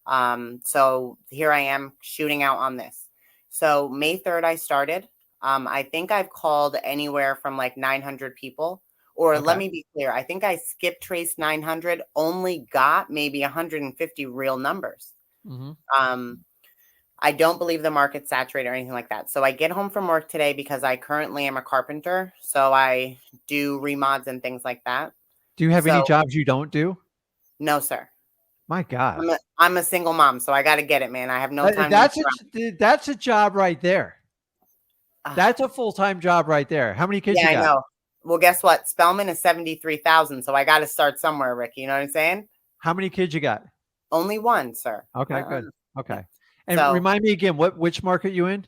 So here I am shooting out on this. So May 3rd, I started. I think I've called anywhere from like 900 people, or let Okay. me be clear. I think I skip traced 900, only got maybe 150 real numbers. Mm-hmm. Um, I don't believe the market's saturated or anything like that. So I get home from work today because I currently am a carpenter. So I do remods and things like that. Do you have any So jobs you don't do? no, sir. My God. I'm a single mom, so I got to get it, man. I have no time to mess That's a job right there. around. That's a full-time job right there. How many kids Yeah, you I got? know. Well, guess what? Spellman is 73,000, so I got to start somewhere, Rick. You know what I'm saying? How many kids you got? Only one, sir. Okay, good. Yeah. Okay. And So remind me again, which market you in?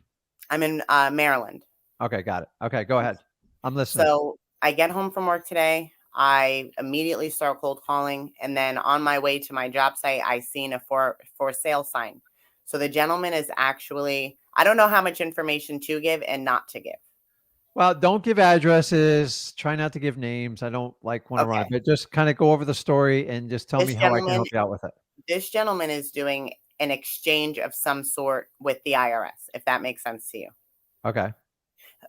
I'm in Maryland. Okay, got it. Okay, go ahead. I'm listening. So I get home from work today. I immediately start cold calling, and then on my way to my job site, I seen a for sale sign. So the gentleman is actually, I don't know how much information to give and not to give. Well, don't give addresses. Try not to give names. I don't want to run it, Okay. but just kind of go over the story and just tell me This how I can gentleman help you out with it. this gentleman is doing an exchange of some sort with the IRS, if that makes sense to you. Okay.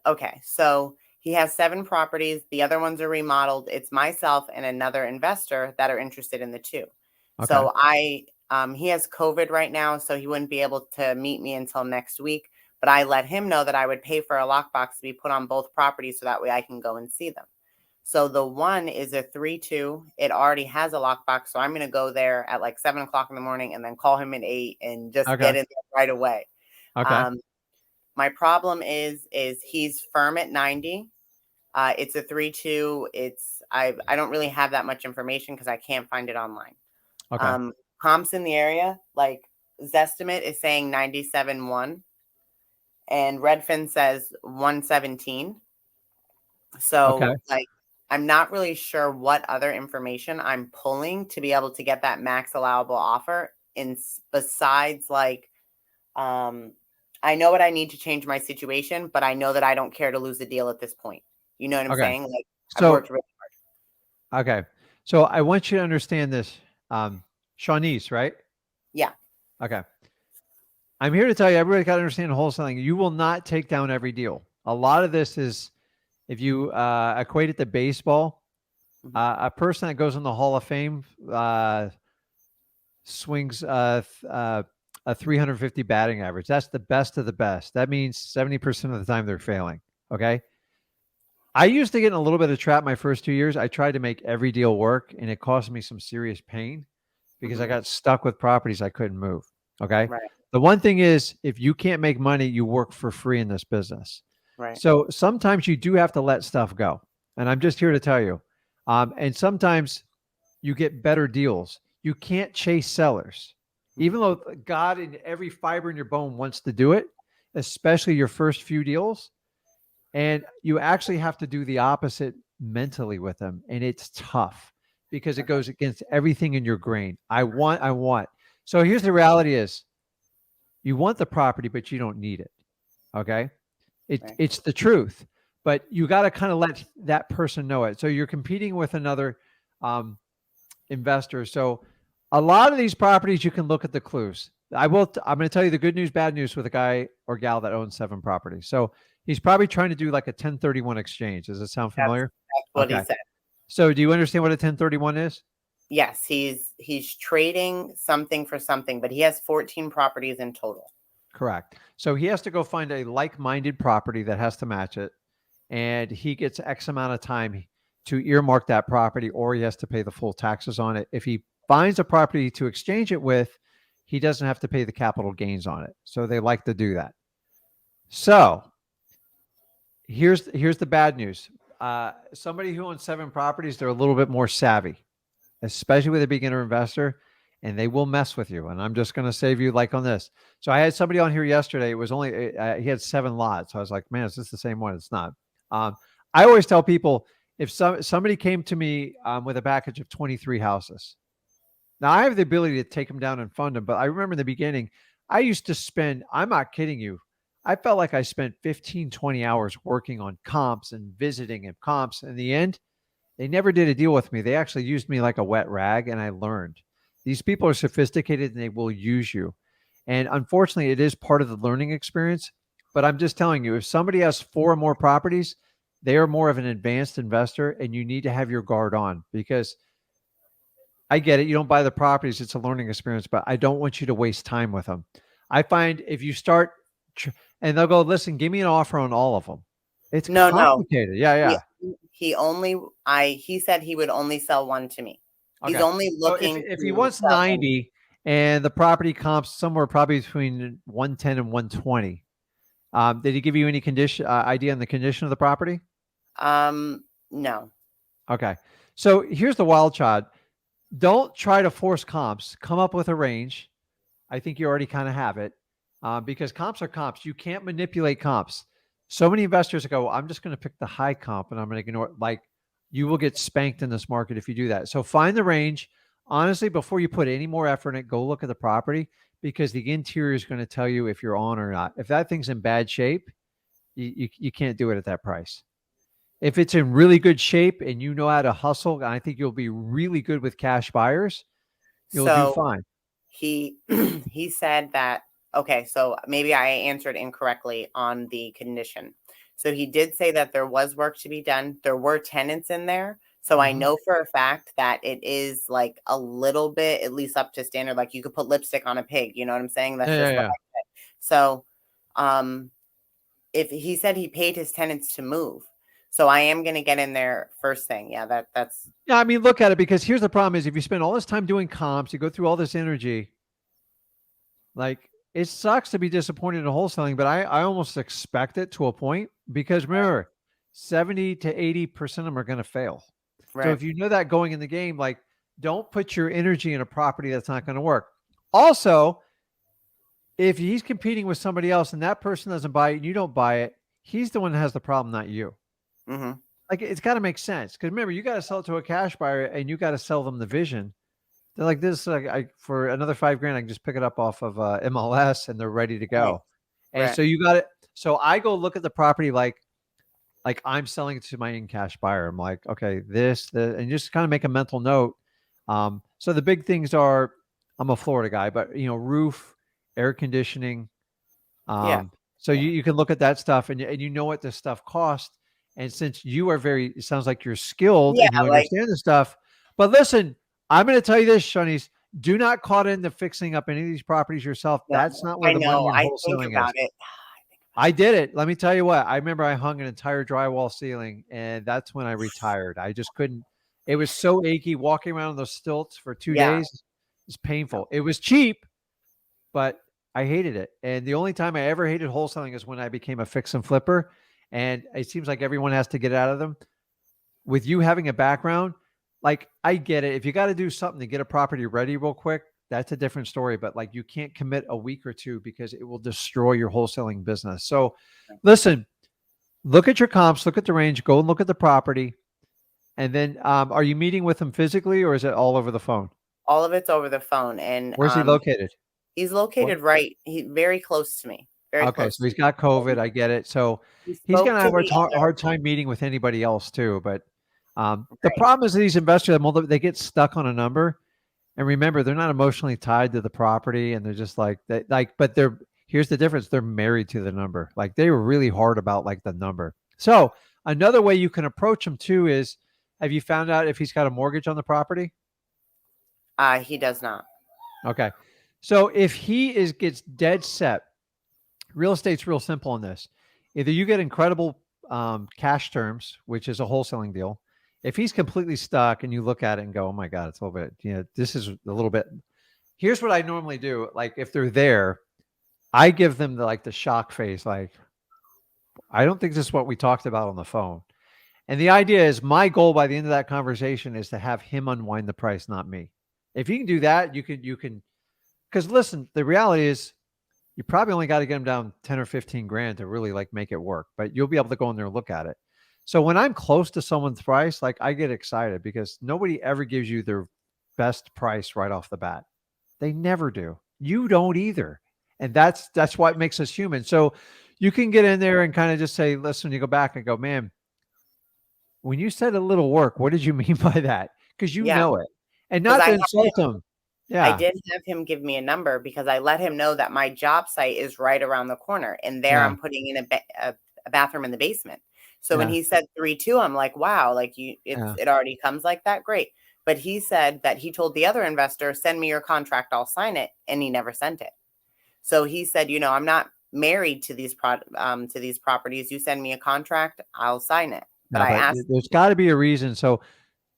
Okay, so he has 7 properties. The other ones are remodeled. It's myself and another investor that are interested in the 2. Okay. So he has COVID right now, so he wouldn't be able to meet me until next week. But I let him know that I would pay for a lockbox to be put on both properties so that way I can go and see them. So the one is a 3-2. It already has a lockbox, so I'm going to go there at like 7 o'clock in the morning and then call him at 8 and just Okay. get in there right away. Okay. Um, my problem is he's firm at 90. It's a 3-2. I don't really have that much information because I can't find it online. Okay. Comps in the area, like Zestimate is saying 97.1 and Redfin says 117. Okay. So like I'm not really sure what other information I'm pulling to be able to get that max allowable offer in besides like um I know what I need to change my situation, but I know that I don't care to lose the deal at this point. You know what I'm Okay. saying? Like I've So, worked really okay. So I want you to understand this. Shawnee's, right? yeah. Okay. I'm here to tell you, everybody got to understand wholesaling. You will not take down every deal. A lot of this is, if you equate it to baseball, Mhm. a person that goes in the Hall of Fame swings a 350 batting average. That's the best of the best. That means 70% of the time they're failing. Okay. I used to get in a little bit of trap my first 2 years. I tried to make every deal work, and it cost me some serious pain because I Mhm. got stuck with properties I couldn't move. Okay. Right. The one thing is, if you can't make money, you work for free in this business. Right. So sometimes you do have to let stuff go. And I'm just here to tell you. And sometimes you get better deals. You can't chase sellers. Mhm. Even though God in every fiber in your bone wants to do it, especially your first few deals, and you actually have to do the opposite mentally with them. And it's tough because it Okay. goes against everything in your grain. I want. So here's the reality is, you want the property, but you don't need it. Okay. Right. It's the truth, but you got to kind of let that person know it. So you're competing with another um, investor. So a lot of these properties, you can look at the clues. I'm going to tell you the good news, bad news with a guy or gal that owns 7 properties. So he's probably trying to do like a 1031 exchange. Does it sound That's familiar? that's what he Okay. said. So do you understand what a 1031 is? Yes, he's trading something for something, but he has 14 properties in total. Correct. So he has to go find a like-minded property that has to match it, and he gets X amount of time to earmark that property, or he has to pay the full taxes on it. If he finds a property to exchange it with, he doesn't have to pay the capital gains on it. So they like to do that. So here's the bad news. Somebody who owns 7 properties, they're a little bit more savvy, especially with a beginner investor, and they will mess with you. And I'm just going to save you like on this. So I had somebody on here yesterday. It was only he had 7 lots. So I was like, man, is this the same one? It's not. Um, I always tell people, if somebody came to me with a package of 23 houses. Now I have the ability to take them down and fund them, but I remember in the beginning, I used to spend, I'm not kidding you, I felt like I spent 15, 20 hours working on comps and visiting and comps. In the end, they never did a deal with me. They actually used me like a wet rag, and I learned. These people are sophisticated and they will use you. And unfortunately, it is part of the learning experience. But I'm just telling you, if somebody has 4 or more properties, they are more of an advanced investor, and you need to have your guard on, because I get it. You don't buy the properties, it's a learning experience, but I don't want you to waste time with them. I find if you start and they'll go, listen, give me an offer on all of them. It's No. complicated. Yeah, He yeah. he said he would only sell one to me. He's Okay. only So looking if he to wants sell one. 90 and the property comps somewhere probably between 110 and 120, did he give you any condition idea on the condition of the property? No. Okay. So here's the wild child. Don't try to force comps. Come up with a range. I think you already kind of have it, because comps are comps. You can't manipulate comps. So many investors go, I'm just going to pick the high comp and I'm going to ignore it. Like, you will get spanked in this market if you do that. So find the range. Honestly, before you put any more effort in it, go look at the property, because the interior is going to tell you if you're on or not. If that thing's in bad shape, you can't do it at that price. If it's in really good shape and you know how to hustle, I think you'll be really good with cash buyers. You'll do So fine. he he said that, okay, so maybe I answered incorrectly on the condition. So he did say that there was work to be done. There were tenants in there. So I Mhm. know for a fact that it is like a little bit at least up to standard. Like you could put lipstick on a pig, you know what I'm saying? Yeah, That's yeah, just what yeah. I said. So um if he said he paid his tenants to move. So I am gonna get in there first thing. Yeah, that's Yeah, I mean, look at it, because here's the problem is if you spend all this time doing comps, you go through all this energy, like, it sucks to be disappointed in wholesaling, but I almost expect it to a point, because remember, 70 to 80% of them are going to fail. So right. if you know that going in the game, like, don't put your energy in a property that's not going to work. Also, if he's competing with somebody else and that person doesn't buy it and you don't buy it, he's the one that has the problem, not you. Mm-hmm. Like, it's got to make sense, because remember, you got to sell it to a cash buyer and you got to sell them the vision. They're like, this, I for another 5 grand, I can just pick it up off of MLS and they're ready to Right. go. And Right. so you got it. So I go look at the property like I'm selling it to my in cash buyer. I'm like, okay, and just kind of make a mental note. So the big things are, I'm a Florida guy, but roof, air conditioning. Yeah. So Yeah. you can look at that stuff, and you know what this stuff costs. And since you are it sounds like you're skilled Yeah. and you Like, understand the stuff. But listen, I'm going to tell you this, Shanice, do not caught into fixing up any of these properties yourself. no, That's not where I the money know. in I think wholesaling about is. it. I did it. Let me tell you what. I remember I hung an entire drywall ceiling, and that's when I retired. I just couldn't. It was so achy walking around on those stilts for 2 Yeah. days. It's painful. It was cheap, but I hated it. And the only time I ever hated wholesaling is when I became a fix and flipper. And it seems like everyone has to get out of them. With you having a background, like, I get it. If you got to do something to get a property ready real quick, that's a different story. But like, you can't commit a week or two because it will destroy your wholesaling business. So listen, look at your comps, look at the range, go and look at the property. And then are you meeting with them physically, or is it all over the phone? All of it's over the phone, and Where's he located? he's What? located he very close to me. Very Okay, close so to he's me. got So COVID. I get it. So he he's spoke gonna to have a the other. hard time meeting with anybody else too. But the Right. problem is these investors, they get stuck on a number, and remember, they're not emotionally tied to the property, and they're just like they like. But here's the difference: they're married to the number. Like, they were really hard about like the number. So another way you can approach him too is, have you found out if he's got a mortgage on the property? He does not. Okay, so if he gets dead set, real estate's real simple on this. Either you get incredible cash terms, which is a wholesaling deal. If he's completely stuck and you look at it and go, oh my God, it's a little bit, this is a little bit. Here's what I normally do. Like, if they're there, I give them the shock face. Like, I don't think this is what we talked about on the phone. And the idea is, my goal by the end of that conversation is to have him unwind the price, not me. If you can do that, because listen, the reality is, you probably only got to get them down 10 or 15 grand to really like make it work, but you'll be able to go in there and look at it. So when I'm close to someone's price, like, I get excited, because nobody ever gives you their best price right off the bat. They never do. You don't either. And that's what makes us human. So you can get in there and kind of just say, listen, you go back and go, man, when you said a little work, what did you mean by that? Because you Yeah, know it. And because not I to had insult them. I Yeah. did have him give me a number because I let him know that my job site is right around the corner, and there Yeah. I'm putting in a bathroom in the basement. So when Yeah. he said 3.2, I'm like, wow, like Yeah. it already comes like that. Great. But he said that he told the other investor, send me your contract, I'll sign it, and he never sent it. So he said, I'm not married to to these properties. You send me a contract, I'll sign it. But No, I but asked, there's got to be a reason. So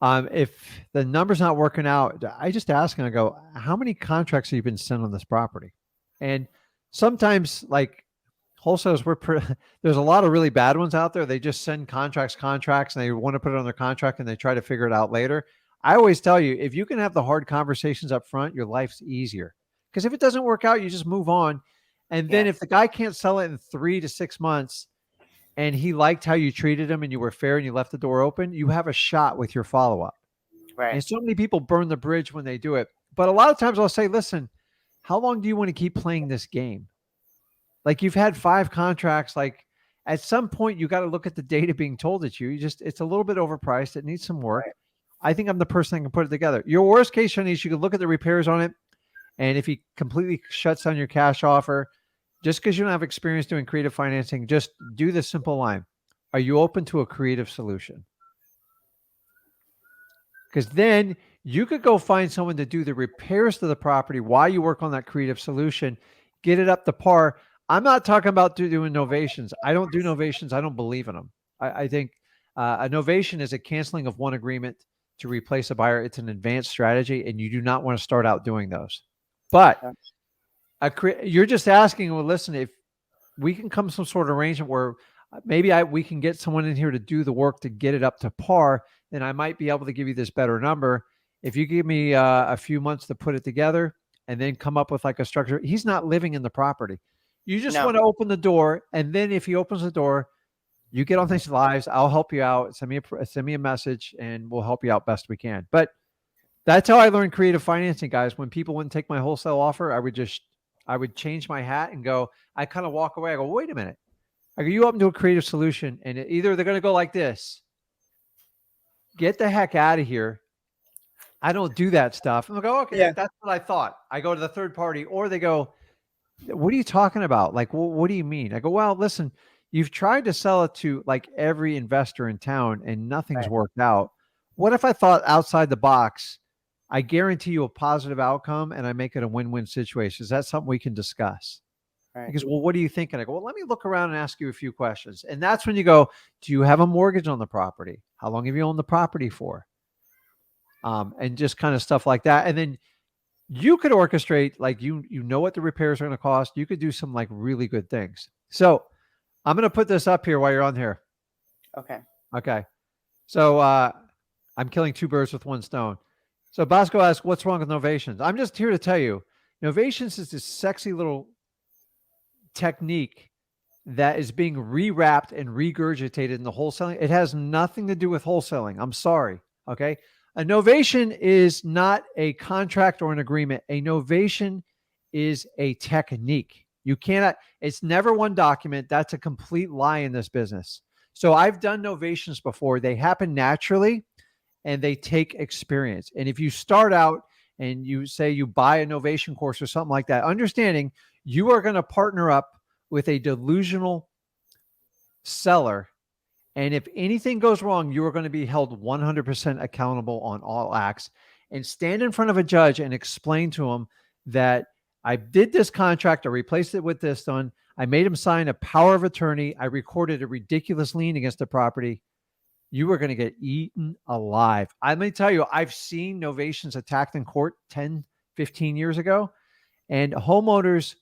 if the number's not working out, I just ask and I go, how many contracts have you been sent on this property? And sometimes, like wholesalers, there's a lot of really bad ones out there. They just send contracts, and they want to put it on their contract and they try to figure it out later. I always tell you, if you can have the hard conversations up front, your life's easier. Because if it doesn't work out, you just move on. And then yeah, if the guy can't sell it in 3 to 6 months, and he liked how you treated him and you were fair and you left the door open, you have a shot with your follow up. right, And so many people burn the bridge when they do it. But a lot of times I'll say, listen, how long do you want to keep playing this game? Like you've had 5 contracts. Like at some point, you got to look at the data being told at you. It's a little bit overpriced. It needs some work. right. I think I'm the person that can put it together. Your worst case, Shani, is you can look at the repairs on it. And if he completely shuts down your cash offer, just because you don't have experience doing creative financing, just do the simple line. Are you open to a creative solution? Because then you could go find someone to do the repairs to the property while you work on that creative solution, get it up to par. I'm not talking about doing novations. I don't do novations. I don't believe in them. I think a novation is a canceling of one agreement to replace a buyer. It's an advanced strategy, and you do not want to start out doing those. But Okay. you're just asking, well, listen, if we can come to some sort of arrangement where maybe we can get someone in here to do the work to get it up to par, then I might be able to give you this better number. If you give me a few months to put it together and then come up with like a structure, he's not living in the property. You just No, want to open the door, and then if he opens the door, you get on these lives. I'll help you out. Send me a message, and we'll help you out best we can. But that's how I learned creative financing, guys. When people wouldn't take my wholesale offer, I would change my hat and go. I kind of walk away. I go, wait a minute. Are you open to a creative solution? And either they're going to go like this: get the heck out of here. I don't do that stuff. And they'll go, okay, yeah, that's what I thought. I go to the third party, or they go, what are you talking about? Like, what do you mean? I go, well, listen, you've tried to sell it to like every investor in town and nothing's right, worked out. What if I thought outside the box? I guarantee you a positive outcome and I make it a win-win situation. Is that something we can discuss? right. Because, well, what do you think? And I go, well, let me look around and ask you a few questions. And that's when you go, do you have a mortgage on the property? How long have you owned the property for? And just kind of stuff like that. And then you could orchestrate, like you know what the repairs are going to cost. You could do some like really good things. So I'm going to put this up here while you're on here. Okay. Okay. So I'm killing 2 birds with 1 stone. So Bosco asks, what's wrong with novations? I'm just here to tell you, novations is this sexy little technique that is being rewrapped and regurgitated in the wholesaling. It has nothing to do with wholesaling. I'm sorry. Okay. A novation is not a contract or an agreement. A novation is a technique. You cannot, it's never one document. That's a complete lie in this business. So I've done novations before. They happen naturally and they take experience. And if you start out and you say you buy a novation course or something like that, understanding you are going to partner up with a delusional seller. And if anything goes wrong, you are going to be held 100% accountable on all acts, and stand in front of a judge and explain to him that I did this contract, I replaced it with this done. I made him sign a power of attorney. I recorded a ridiculous lien against the property. You are going to get eaten alive. Let me tell you, I've seen novations attacked in court 10, 15 years ago, and homeowners,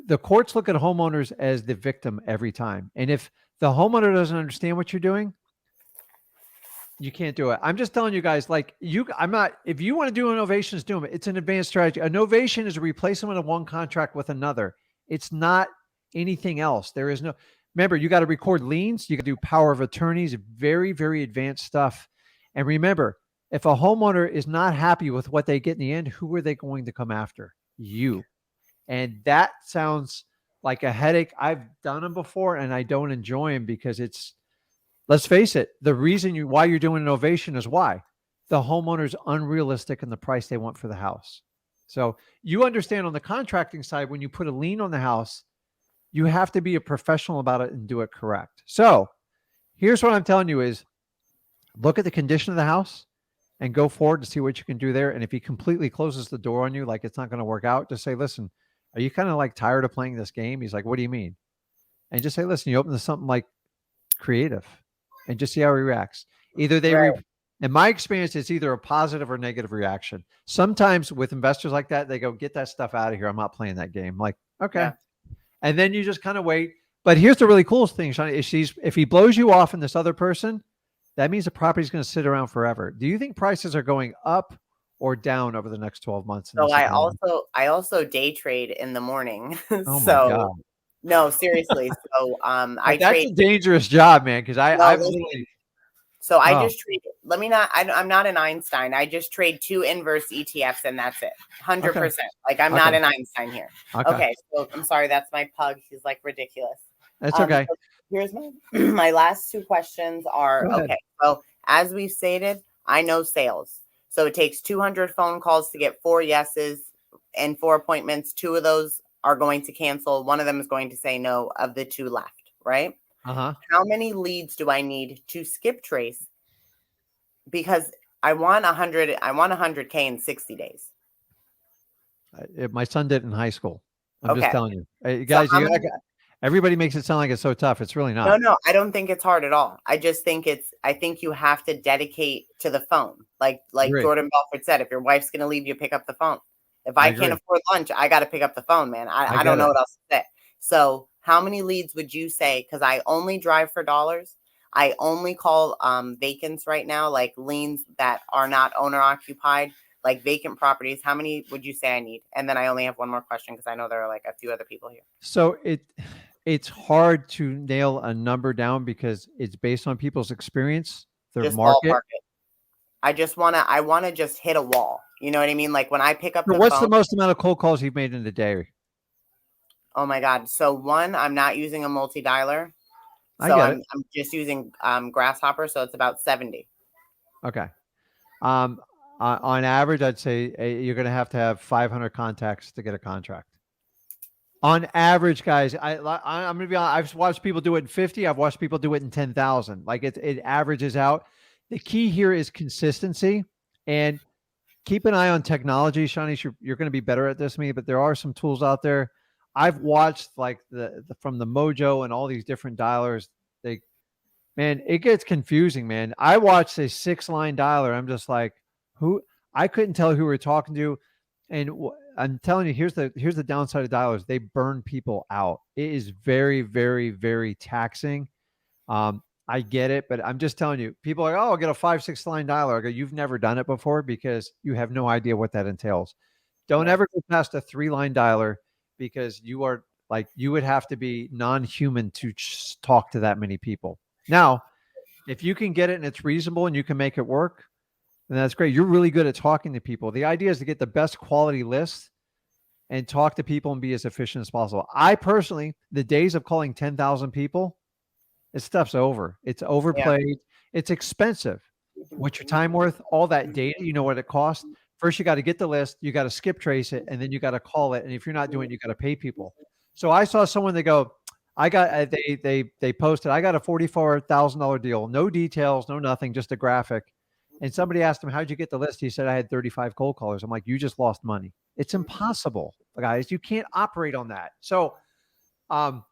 the courts look at homeowners as the victim every time. And if the homeowner doesn't understand what you're doing, you can't do it. I'm just telling you guys, if you want to do innovations, do them. It's an advanced strategy. A novation is a replacement of one contract with another. It's not anything else. Remember, you got to record liens. You got to do power of attorneys, very, very advanced stuff. And remember, if a homeowner is not happy with what they get in the end, who are they going to come after? You. And that sounds like a headache. I've done them before and I don't enjoy them because let's face it, the reason why you're doing innovation is why. the homeowner's unrealistic in the price they want for the house. So you understand on the contracting side, when you put a lien on the house, you have to be a professional about it and do it correct. So here's what I'm telling you is look at the condition of the house and go forward to see what you can do there. And if he completely closes the door on you, like it's not going to work out, just say, listen, are you kind of like tired of playing this game? He's like, what do you mean? And just say, listen, you open to something like creative and just see how he reacts. Either Right. in my experience, it's either a positive or negative reaction. Sometimes with investors like that, they go, get that stuff out of here. I'm not playing that game. I'm like, okay. Yeah. And then you just kind of wait. But here's the really cool thing, Shawnee, is if he blows you off and this other person, that means the property's going to sit around forever. Do you think prices are going up or down over the next 12 months in So this economy? I also day trade in the morning. Oh my So God. no, seriously. So I That's trade a dangerous job, man. Cause no I've listen. literally, So I oh, just trade. Let me not. I'm not an Einstein. I just trade 2 inverse ETFs and that's it. okay. 100%. Like I'm Okay. not an Einstein here. Okay. Okay. So I'm sorry. That's my pug. He's like ridiculous. That's okay. So here's my my last 2 questions are Go ahead. okay. So as we've stated, I know sales. So it takes 200 phone calls to get 4 yeses and 4 appointments. 2 of those are going to cancel. One of them is going to say no of the 2 left, right? Uh-huh. How many leads do I need to skip trace? Because I want 100K in 60 days. My son did it in high school. I'm just Okay. telling you. Hey, So guys, how many everybody makes it sound like it's so tough. It's really No, not. no, I don't think it's hard at all. I think you have to dedicate to the phone. I Like agree. Jordan Belfort said, if your wife's gonna leave you, pick up the phone. If I I can't agree. afford lunch, I gotta pick up the phone, man. I I don't get know it. what else to say. So how many leads would you say? Because I only drive for dollars. I only call vacants right now, like liens that are not owner occupied, like vacant properties. How many would you say I need? And then I only have one more question because I know there are like a few other people here. So it's hard to nail a number down because it's based on people's experience, their Just market. ballpark it. I wanna just hit a wall. You know what I mean? Like when I pick up So the what's the phone, most amount of cold calls you've made in a day? oh my God. So one, I'm not using a multi-dialer. I So get it. I'm just using Grasshopper. So it's about 70. Okay. Um, on average, I'd say you're going to have 500 contacts to get a contract. On average, guys, I'm going to be honest. I've watched people do it in 50. I've watched people do it in 10,000. Like it averages out. The key here is consistency and keep an eye on technology. Shanice, you're going to be better at this than me, but there are some tools out there. I've watched like the from the Mojo and all these different dialers. They Man, it gets confusing, man. I watched a 6-line dialer. I'm just like, who? I couldn't tell who we're talking to, and I'm telling you, here's the downside of dialers. They burn people out. It is very, very, very taxing. I get it, but I'm just telling you, people are like, oh, I'll get a 5-6 line dialer. I go, you've never done it before because you have no idea what that entails. Don't Yeah. ever go past a 3-line dialer because you would have to be non-human to talk to that many people. Now, if you can get it and it's reasonable and you can make it work, then that's great. You're really good at talking to people. The idea is to get the best quality list and talk to people and be as efficient as possible. I personally, the days of calling 10,000 people, this stuff's over. It's Yeah. overplayed. It's expensive. What's your time worth? All that data, you know what it costs. First, you got to get the list, you got to skip trace it, and then you got to call it. And if you're not doing it, you got to pay people. So I saw someone they go, I got they posted, I got a $44,000 deal, no details, no nothing, just a graphic. And somebody asked him, how'd you get the list? He said, I had 35 cold callers. I'm like, you just lost money. It's impossible, guys. You can't operate on that. So um,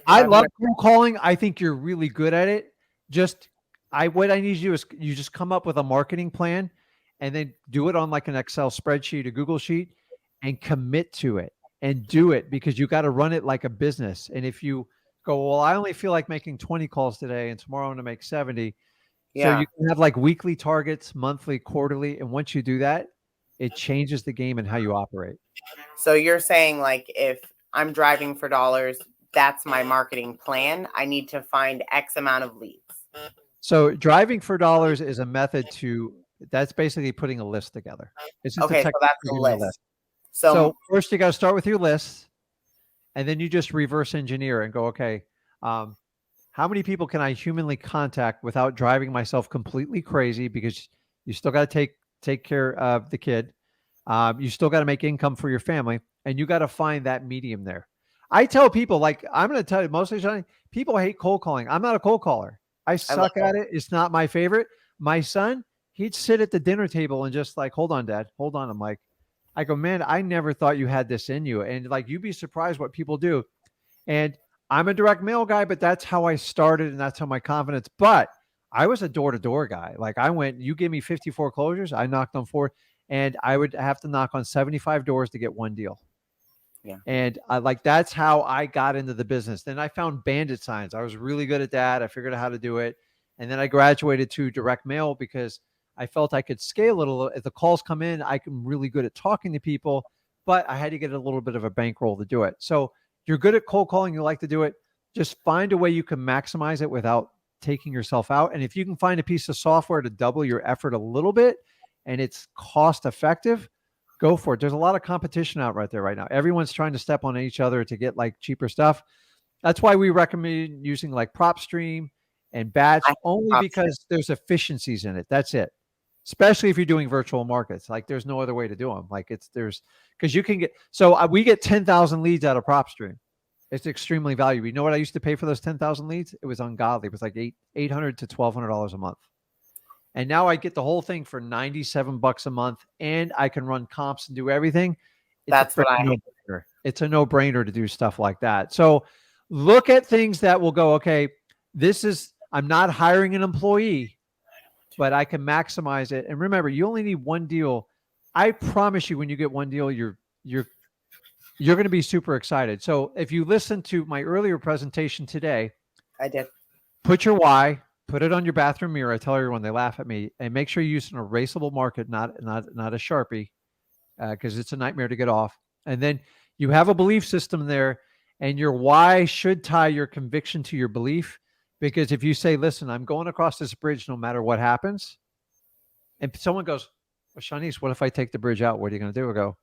I love 500. cold calling. I think you're really good at it. Just what I need you to do is you just come up with a marketing plan and then do it on like an Excel spreadsheet, a Google sheet, and commit to it and do it because you got to run it like a business. And if you go, well, I only feel like making 20 calls today and tomorrow I'm going to make 70. So you Yeah. can have like weekly targets, monthly, quarterly. And once you do that, it changes the game and how you operate. So you're saying like if I'm driving for dollars, that's my marketing plan. I need to find X amount of leads. So driving for dollars is a method that's basically putting a list together. It's just a Okay, so technique that's for the getting a list. list. So So first you got to start with your list and then you just reverse engineer and go, okay, how many people can I humanly contact without driving myself completely crazy? Because You still got to take care of the kid. You still got to make income for your family, and you got to find that medium there. I tell people, like, I'm going to tell you, mostly Johnny, people hate cold calling. I'm not a cold caller. I I love suck it. at it. It's not my favorite. My son, he'd sit at the dinner table and just like, hold on, Dad, hold on. I'm like, I go, man, I never thought you had this in you. And like, you'd be surprised what people do. And I'm a direct mail guy, but that's how I started and that's how my confidence. But I was a door to door guy. Like I went, you give me 54 closures, I knocked on 4, and I would have to knock on 75 doors to get one deal. Yeah. And like that's how I got into the business. Then I found bandit signs. I was really good at that. I figured out how to do it. And then I graduated to direct mail because I felt I could scale it a little. If the calls come in, I'm really good at talking to people, but I had to get a little bit of a bankroll to do it. So you're good at cold calling, you like to do it. Just find a way you can maximize it without taking yourself out. And if you can find a piece of software to double your effort a little bit and it's cost effective, go for it. There's a lot of competition out right there right now. Everyone's trying to step on each other to get like cheaper stuff. That's why we recommend using like PropStream and Batch I only because there's efficiencies in it. That's it. Especially if you're doing virtual markets, like there's no other way to do them. Like because you can get, so we get 10,000 leads out of PropStream. It's extremely valuable. You know what I used to pay for those 10,000 leads? It was ungodly. It was like $800 to $1,200 a month. And now I get the whole thing for $97 a month, and I can run comps and do everything. It's That's a what I hate. no-brainer. It's a no-brainer to do stuff like that. So look at things that will go, okay, I'm not hiring an employee, but I can maximize it. And remember, you only need one deal. I promise you, when you get one deal, you're going to be super excited. So if you listen to my earlier presentation today, I did. put your why, put it on your bathroom mirror. I tell everyone, they laugh at me, and make sure you use an erasable marker, not a Sharpie, because it's a nightmare to get off. And then you have a belief system there, and your why should tie your conviction to your belief. Because if you say, listen, I'm going across this bridge no matter what happens, and someone goes, well, Shanice, what if I take the bridge out? What are you going to do? I go,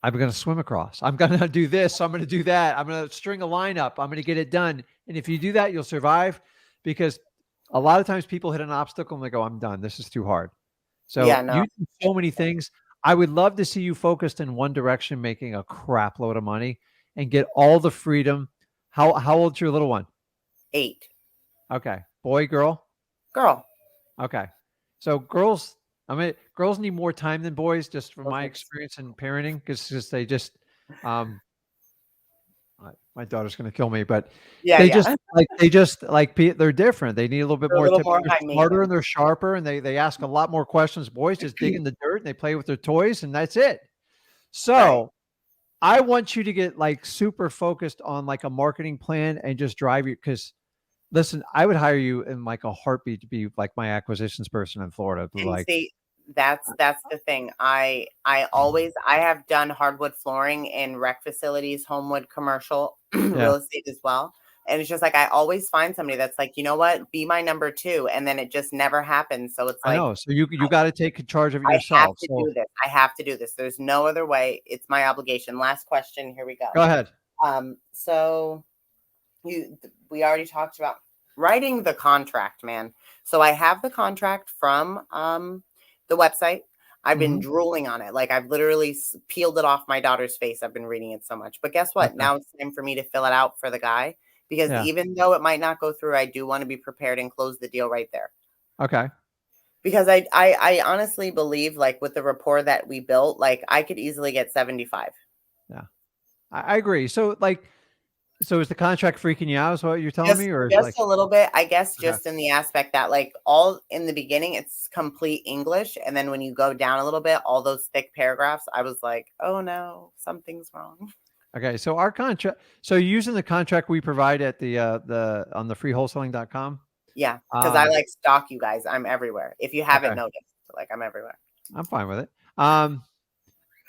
I'm going to swim across. I'm going to do this. I'm going to do that. I'm going to string a line up. I'm going to get it done. And if you do that, you'll survive, because a lot of times people hit an obstacle and they go, I'm done. This is too hard. So Yeah, no. you do so many things. I would love to see you focused in one direction, making a crap load of money and get all the freedom. How old's your little one? 8. Okay. Boy, girl? Girl. Okay. So girls need more time than boys, just from my Okay. experience in parenting, because they just, my daughter's going to kill me, but Yeah, they yeah. just they're different. They need a little bit They're a more little tips. more They're high smarter maintenance. and they're sharper, and they ask a lot more questions. Boys just dig in the dirt and they play with their toys, and that's it. So Right. I want you to get like super focused on like a marketing plan and just drive you. Because listen, I would hire you in like a heartbeat to be like my acquisitions person in Florida. And Like, see, that's the thing. I have done hardwood flooring in rec facilities, homewood, commercial, yeah, real estate as well. And it's just like I always find somebody that's like, you know what, be my number 2, and then it just never happens. So it's I like know. So you got to take charge of it I have yourself. to So do this. I have to do this. There's no other way. It's my obligation. Last question. Here we go. go ahead. So we already talked about writing the contract, man. So I have the contract from the website. I've been drooling on it. Like I've literally peeled it off my daughter's face. I've been reading it so much. But guess what? Okay. Now it's time for me to fill it out for the guy, because Yeah. even though it might not go through, I do want to be prepared and close the deal right there. Okay. Because I honestly believe, like with the rapport that we built, like I could easily get 75. Yeah. I agree. So is the contract freaking you out, is what you're telling Just me? Or is it just like, a little bit, I guess, okay. just in the aspect that like all in the beginning, it's complete English. And then when you go down a little bit, all those thick paragraphs, I was like, oh no, something's wrong. Okay. So our contract, so you're using the contract we provide at the on the freewholesaling.com. Yeah, because I like stalk you guys. I'm everywhere. If you haven't Okay. noticed, like I'm everywhere. I'm fine with it.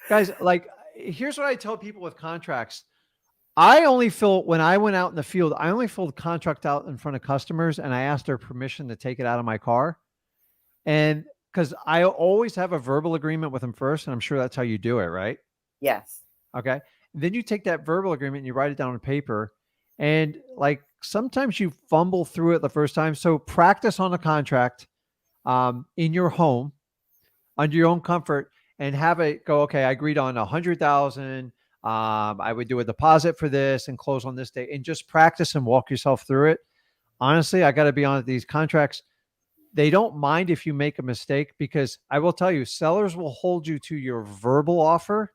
Guys, like, here's what I tell people with contracts. When I went out in the field, I only filled contract out in front of customers, and I asked their permission to take it out of my car. And because I always have a verbal agreement with them first, and I'm sure that's how you do it, right? Yes. Okay. Then you take that verbal agreement and you write it down on paper. And like sometimes you fumble through it the first time. So practice on a contract. in your home under your own comfort and have it go, okay, I agreed on 100,000. I would do a deposit for this and close on this day and just practice and walk yourself through it. Honestly, I got to be honest, these contracts, they don't mind if you make a mistake, because I will tell you, sellers will hold you to your verbal offer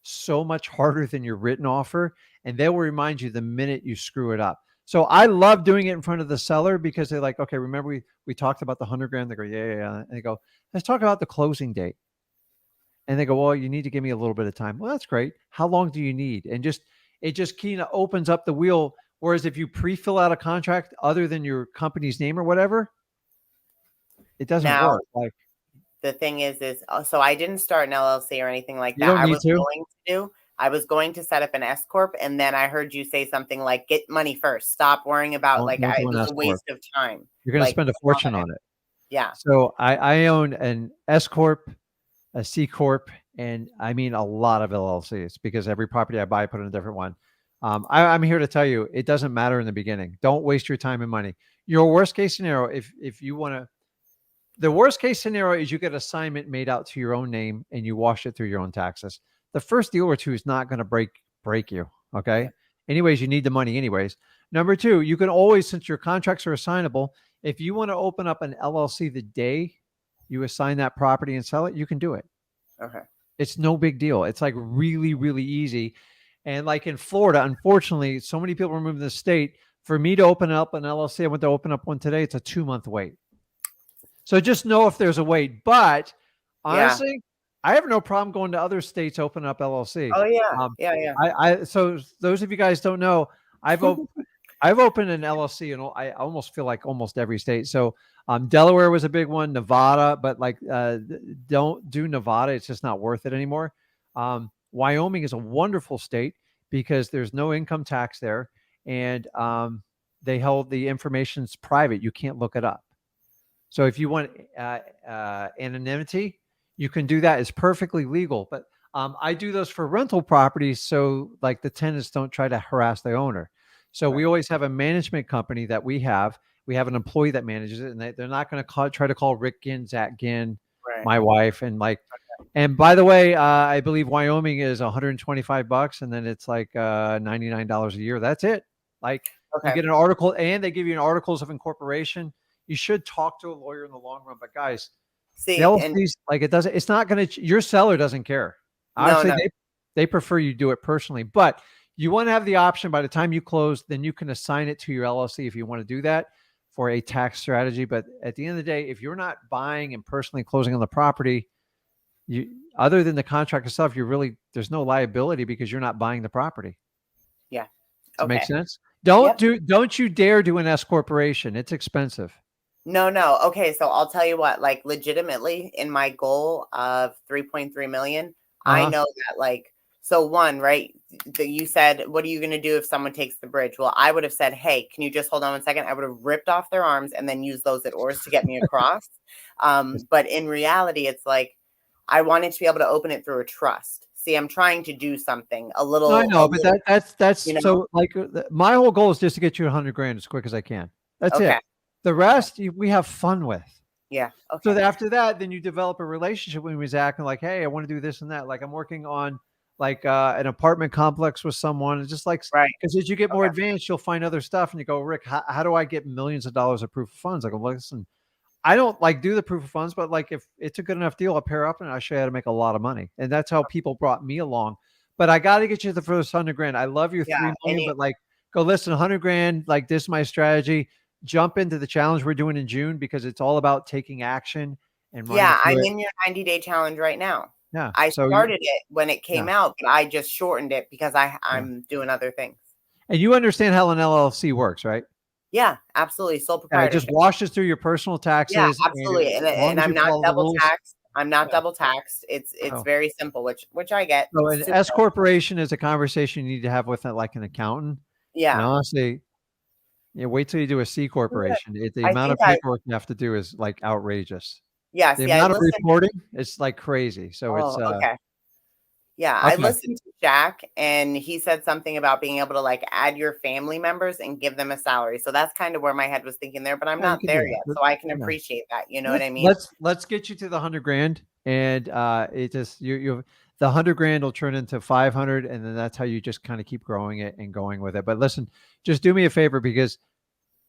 so much harder than your written offer, and they will remind you the minute you screw it up. So I love doing it in front of the seller, because they're like, okay, remember we talked about the 100 grand? They go, yeah, yeah, yeah. And they go, let's talk about the closing date. And they go, well, you need to give me a little bit of time. Well, that's great. How long do you need? And just it just kind of opens up the wheel. Whereas if you pre-fill out a contract other than your company's name or whatever, it doesn't Now, work. Like, the thing is, so I didn't start an LLC or anything like you that. don't need to. I was going to set up an S corp, and then I heard you say something like, "Get money first. Stop worrying about Don't do it an was S a corp. waste of time." You're going to Like, spend a fortune on it. yeah. So I own an S corp, a C corp, and I mean a lot of LLCs, because every property I buy, I put in a different one. I'm here to tell you, it doesn't matter in the beginning. Don't waste your time and money. Your worst case scenario, if you want to, the worst case scenario is you get assignment made out to your own name and you wash it through your own taxes. The first deal or two is not going to break you. Okay. Yeah. Anyways, you need the money anyways. Number two, you can always, since your contracts are assignable, if you want to open up an LLC the day you assign that property and sell it, you can do it. Okay. It's no big deal. It's like really, really easy. And like in Florida, unfortunately, so many people are moving to the state. For me to open up an LLC, I went to open up one today. It's a 2-month wait. So just know if there's a wait. But Yeah. honestly, I have no problem going to other states, open up LLC. Oh yeah. Um, Yeah. Yeah. so those of you guys don't know, I've op- I've opened an LLC and I almost feel like almost every state. So Delaware was a big one, Nevada, but like don't do Nevada. It's just not worth it anymore. Wyoming is a wonderful state because there's no income tax there, and they held the information's private. You can't look it up. So if you want anonymity, you can do that. It's perfectly legal. But I do those for rental properties, so like the tenants don't try to harass the owner. So we Right. always have a management company that we have. We have an employee that manages it, and they're not going to try to call Rick Ginn, Zach Ginn, Right. my wife, and like. And by the way, I believe Wyoming is 125 bucks, and then it's like $99 a year. That's it. Like you Okay. get an article, and they give you an articles of incorporation. You should talk to a lawyer in the long run. But guys, the See, and LLCs, like it's not going to, your seller doesn't care. no, Obviously, no. they prefer you do it personally, but you want to have the option by the time you close, then you can assign it to your LLC if you want to do that for a tax strategy. But at the end of the day, if you're not buying and personally closing on the property, you, other than the contract itself, there's no liability because you're not buying the property. Yeah. Does it make Okay. sense? Yep. Don't you dare do an S corporation. It's expensive. No, no. Okay, so I'll tell you what, like legitimately in my goal of 3.3 million, I Uh-huh. know that like so one, right? That you said, what are you going to do if someone takes the bridge? Well, I would have said, "Hey, can you just hold on 1 second?" I would have ripped off their arms and then used those as oars to get me across. But in reality, it's like I wanted to be able to open it through a trust. See, I'm trying to do something No, I a know, but little, that's you know. so like my whole goal is just to get you 100 grand as quick as I can. That's Okay. it. The Okay. rest we have fun with. Yeah. So Okay. after that, then you develop a relationship with me, Zach, and like, hey, I want to do this and that. Like I'm working on like an apartment complex with someone. It's just like Right. because as you get more Okay. advanced, you'll find other stuff, and you go, Rick, how do I get millions of dollars of proof of funds? Like, listen, I don't like do the proof of funds, but like if it's a good enough deal, I'll pair up and I'll show you how to make a lot of money. And that's how people brought me along. But I got to get you the first 100 grand. I love your Yeah. 3 million, but like go listen, 100 grand, like this is my strategy. Jump into the challenge we're doing in June because it's all about taking action and running Yeah, I'm through it. in your 90-day challenge right now. Yeah. I So started it when it yeah. came out, but I just shortened it because Yeah. I'm doing other things. And you understand how an LLC works, right? Yeah, absolutely. Sole Yeah, it just proprietorship. washes through your personal Yeah, taxes, and absolutely. as long And as I'm you not follow the double rules. taxed. I'm not Yeah. double taxed. It's So, very simple, which I get. so an Super. S corporation is a conversation you need to have with like an accountant. And Yeah. honestly, yeah, wait till you do a C Yeah. corporation. The I amount think of paperwork you have to do is like outrageous. yeah, The see, I amount of listened. reporting, it's like crazy. So it's Oh, okay. Yeah, I Okay. listened to Jack and he said something about being able to like add your family members and give them a salary. So that's kind of where my head was thinking there, but I'm Yeah, you not can do there that. yet. So I can Yeah. appreciate that. You know what Let's I mean? let's let's get you to the 100 grand, and it just you the 100 grand will turn into 500, and then that's how you just kind of keep growing it and going with it. But listen, just do me a favor, because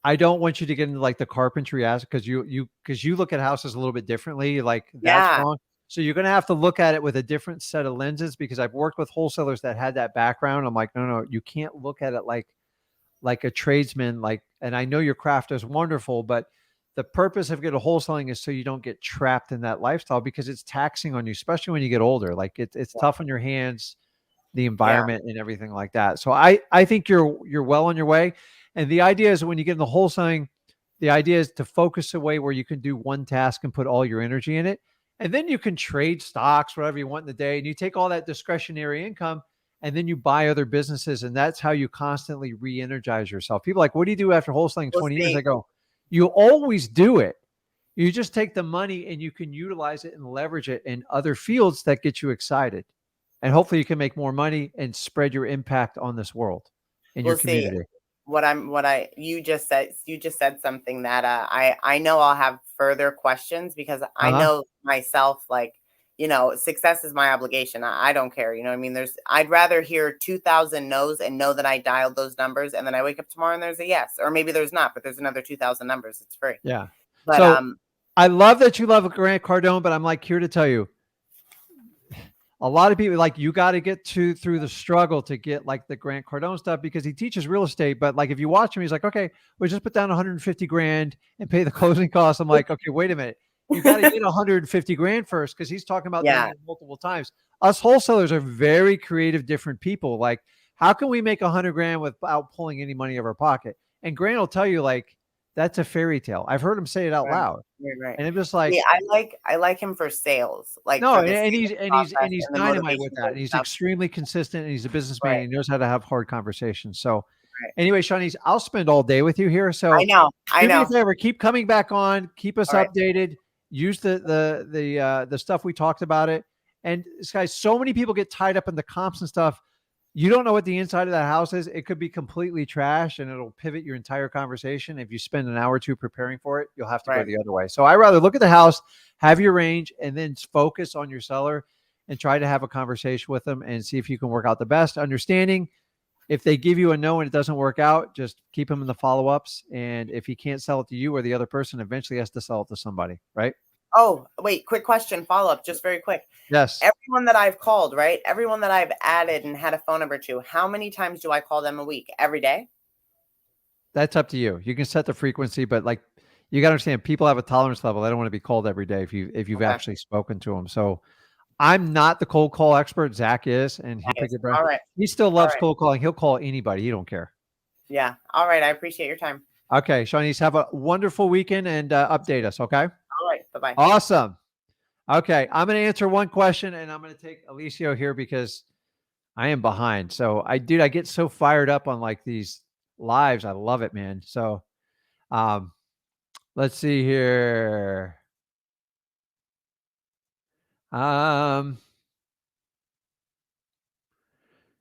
I don't want you to get into like the carpentry aspect, because you look at houses a little bit differently. Like that's Yeah. wrong. So you're going to have to look at it with a different set of lenses, because I've worked with wholesalers that had that background. I'm like, no, no, you can't look at it like a tradesman. Like, and I know your craft is wonderful, but the purpose of getting wholesaling is so you don't get trapped in that lifestyle, because it's taxing on you, especially when you get older. Like it's Yeah. tough on your hands, the Yeah. environment and everything like that. So I think you're well on your way. And the idea is, when you get in the wholesaling, the idea is to focus away where you can do one task and put all your energy in it. And then you can trade stocks, whatever you want in the day. And you take all that discretionary income and then you buy other businesses. And that's how you constantly re-energize yourself. People are like, what do you do after wholesaling We'll 20 years? see. I go, you always do it. You just take the money and you can utilize it and leverage it in other fields that get you excited. And hopefully you can make more money and spread your impact on this world and your We'll see. community. You just said something that I know I'll have further questions because I Uh-huh. know myself, like, success is my obligation. I don't care. You know what I mean? I'd rather hear 2,000 no's and know that I dialed those numbers, and then I wake up tomorrow and there's a yes, or maybe there's not, but there's another 2,000 numbers. It's free. Yeah. But So I love that you love Grant Cardone, but I'm like here to tell you, a lot of people like you got to get to through the struggle to get like the Grant Cardone stuff, because he teaches real estate. But like if you watch him, he's like, okay, we just put down 150 grand and pay the closing costs. I'm like, okay, wait a minute. You got to get 150 grand first, because he's talking about doing yeah, it multiple times. Us wholesalers are very creative, different people. Like, how can we make 100 grand without pulling any money out of our pocket? And Grant will tell you, like, that's a fairy tale. I've heard him say it out right, loud. right. And I'm just See, like, I like him for sales, like no, for the and sales and process he's and the dynamite with that, motivational and he's stuff. extremely consistent, and he's a businessman, Right, and he knows how to have hard conversations. So, right. anyway, Shawnees, I'll spend all day with you here. I So, know, I do me a know. favor, keep coming back on, keep us All right. updated. Use the stuff we talked about it. And guys, so many people get tied up in the comps and stuff. You don't know what the inside of that house is. It could be completely trash, and it'll pivot your entire conversation. If you spend an hour or two preparing for it, you'll have to go Right. the other way. So I rather look at the house, have your range, and then focus on your seller and try to have a conversation with them and see if you can work out the best understanding. If they give you a no and it doesn't work out, just keep them in the follow-ups. And if he can't sell it to you or the other person, eventually has to sell it to somebody, right? Oh, wait, quick question, follow-up, just very quick. Yes. Everyone that I've called, right? Everyone that I've added and had a phone number to, how many times do I call them a week? Every day? That's up to you. You can set the frequency, but like you got to understand, people have a tolerance level. They don't want to be called every day if you've Okay. actually spoken to them. So I'm not the cold call expert. Zach is, and he'll pick Nice. your brain. All right. He still All loves right. cold calling. He'll call anybody. He don't care. Yeah. All right. I appreciate your time. Okay, Shawnees, have a wonderful weekend and update us. Okay. All right. Bye-bye. Awesome. Okay, I'm going to answer one question, and I'm going to take Alicio here because I am behind. So I get so fired up on like these lives. I love it, man. So um, let's see here.